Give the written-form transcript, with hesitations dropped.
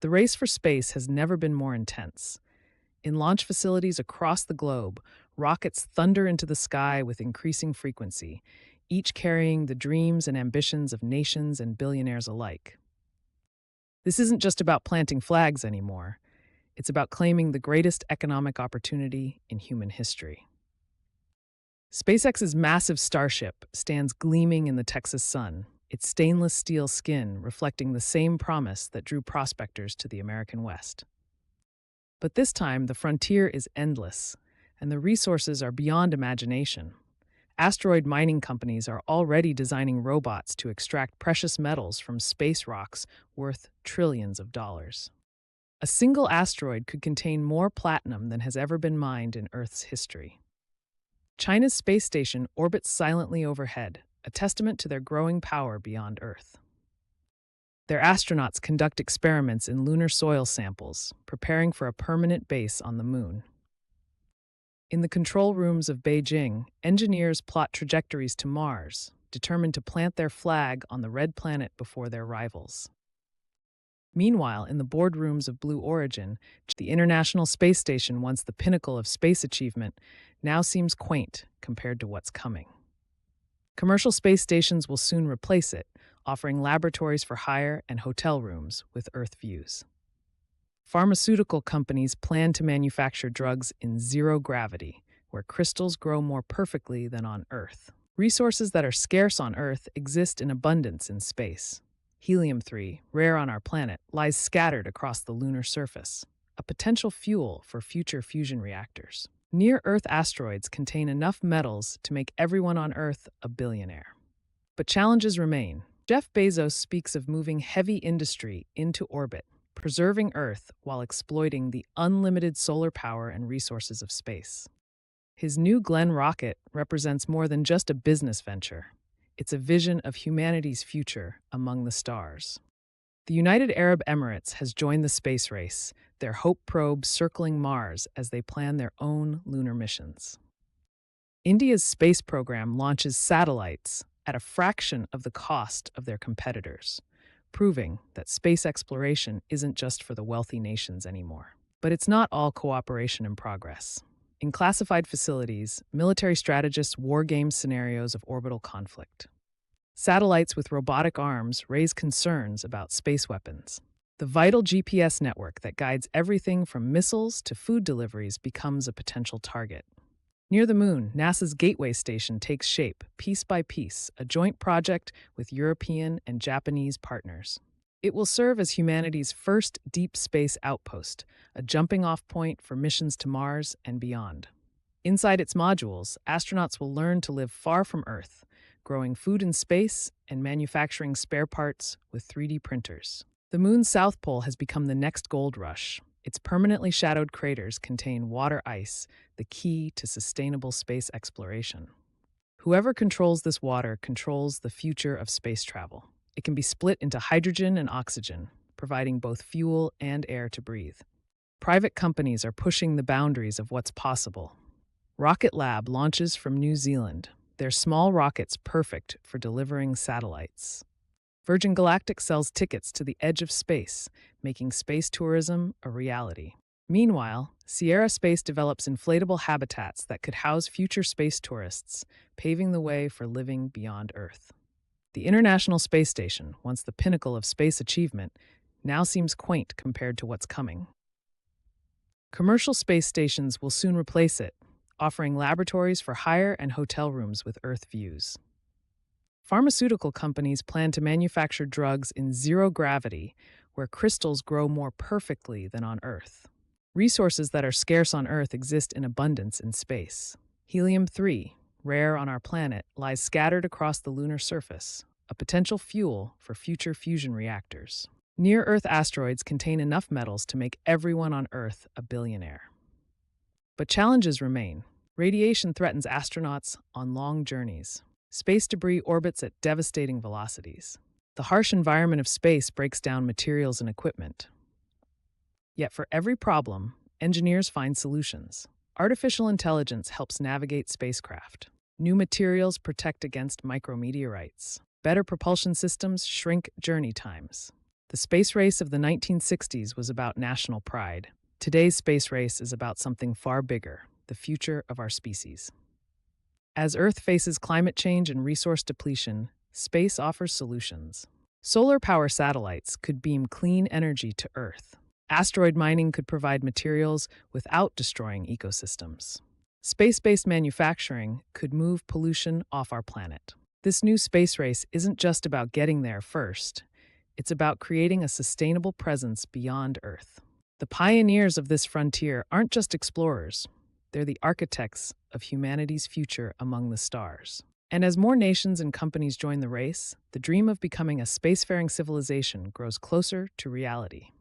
The race for space has never been more intense. In launch facilities across the globe, rockets thunder into the sky with increasing frequency, each carrying the dreams and ambitions of nations and billionaires alike. This isn't just about planting flags anymore. It's about claiming the greatest economic opportunity in human history. SpaceX's massive Starship stands gleaming in the Texas sun, its stainless steel skin reflecting the same promise that drew prospectors to the American West. But this time, the frontier is endless, and the resources are beyond imagination. Asteroid mining companies are already designing robots to extract precious metals from space rocks worth trillions of dollars. A single asteroid could contain more platinum than has ever been mined in Earth's history. China's space station orbits silently overhead, a testament to their growing power beyond Earth. Their astronauts conduct experiments in lunar soil samples, preparing for a permanent base on the moon. In the control rooms of Beijing, engineers plot trajectories to Mars, determined to plant their flag on the red planet before their rivals. Meanwhile, in the boardrooms of Blue Origin, the International Space Station, once the pinnacle of space achievement, now seems quaint compared to what's coming. Commercial space stations will soon replace it, offering laboratories for hire and hotel rooms with Earth views. Pharmaceutical companies plan to manufacture drugs in zero gravity, where crystals grow more perfectly than on Earth. Resources that are scarce on Earth exist in abundance in space. Helium-3, rare on our planet, lies scattered across the lunar surface, a potential fuel for future fusion reactors. Near-Earth asteroids contain enough metals to make everyone on Earth a billionaire. But challenges remain. Jeff Bezos speaks of moving heavy industry into orbit, preserving Earth while exploiting the unlimited solar power and resources of space. His New Glenn rocket represents more than just a business venture. It's a vision of humanity's future among the stars. The United Arab Emirates has joined the space race, their Hope probe circling Mars as they plan their own lunar missions. India's space program launches satellites at a fraction of the cost of their competitors, proving that space exploration isn't just for the wealthy nations anymore. But it's not all cooperation and progress. In classified facilities, military strategists wargame scenarios of orbital conflict. Satellites with robotic arms raise concerns about space weapons. The vital GPS network that guides everything from missiles to food deliveries becomes a potential target. Near the moon, NASA's Gateway Station takes shape, piece by piece, a joint project with European and Japanese partners. It will serve as humanity's first deep space outpost, a jumping-off point for missions to Mars and beyond. Inside its modules, astronauts will learn to live far from Earth, growing food in space and manufacturing spare parts with 3D printers. The moon's south pole has become the next gold rush. Its permanently shadowed craters contain water ice, the key to sustainable space exploration. Whoever controls this water controls the future of space travel. It can be split into hydrogen and oxygen, providing both fuel and air to breathe. Private companies are pushing the boundaries of what's possible. Rocket Lab launches from New Zealand, their small rockets perfect for delivering satellites. Virgin Galactic sells tickets to the edge of space, making space tourism a reality. Meanwhile, Sierra Space develops inflatable habitats that could house future space tourists, paving the way for living beyond Earth. The International Space Station, once the pinnacle of space achievement, now seems quaint compared to what's coming. Commercial space stations will soon replace it, offering laboratories for hire and hotel rooms with Earth views. Pharmaceutical companies plan to manufacture drugs in zero gravity, where crystals grow more perfectly than on Earth. Resources that are scarce on Earth exist in abundance in space. Helium-3, rare on our planet, lies scattered across the lunar surface, a potential fuel for future fusion reactors. Near-Earth asteroids contain enough metals to make everyone on Earth a billionaire. But challenges remain. Radiation threatens astronauts on long journeys. Space debris orbits at devastating velocities. The harsh environment of space breaks down materials and equipment. Yet for every problem, engineers find solutions. Artificial intelligence helps navigate spacecraft. New materials protect against micrometeorites. Better propulsion systems shrink journey times. The space race of the 1960s was about national pride. Today's space race is about something far bigger, the future of our species. As Earth faces climate change and resource depletion, space offers solutions. Solar power satellites could beam clean energy to Earth. Asteroid mining could provide materials without destroying ecosystems. Space-based manufacturing could move pollution off our planet. This new space race isn't just about getting there first. It's about creating a sustainable presence beyond Earth. The pioneers of this frontier aren't just explorers. They're the architects of humanity's future among the stars. And as more nations and companies join the race, the dream of becoming a spacefaring civilization grows closer to reality.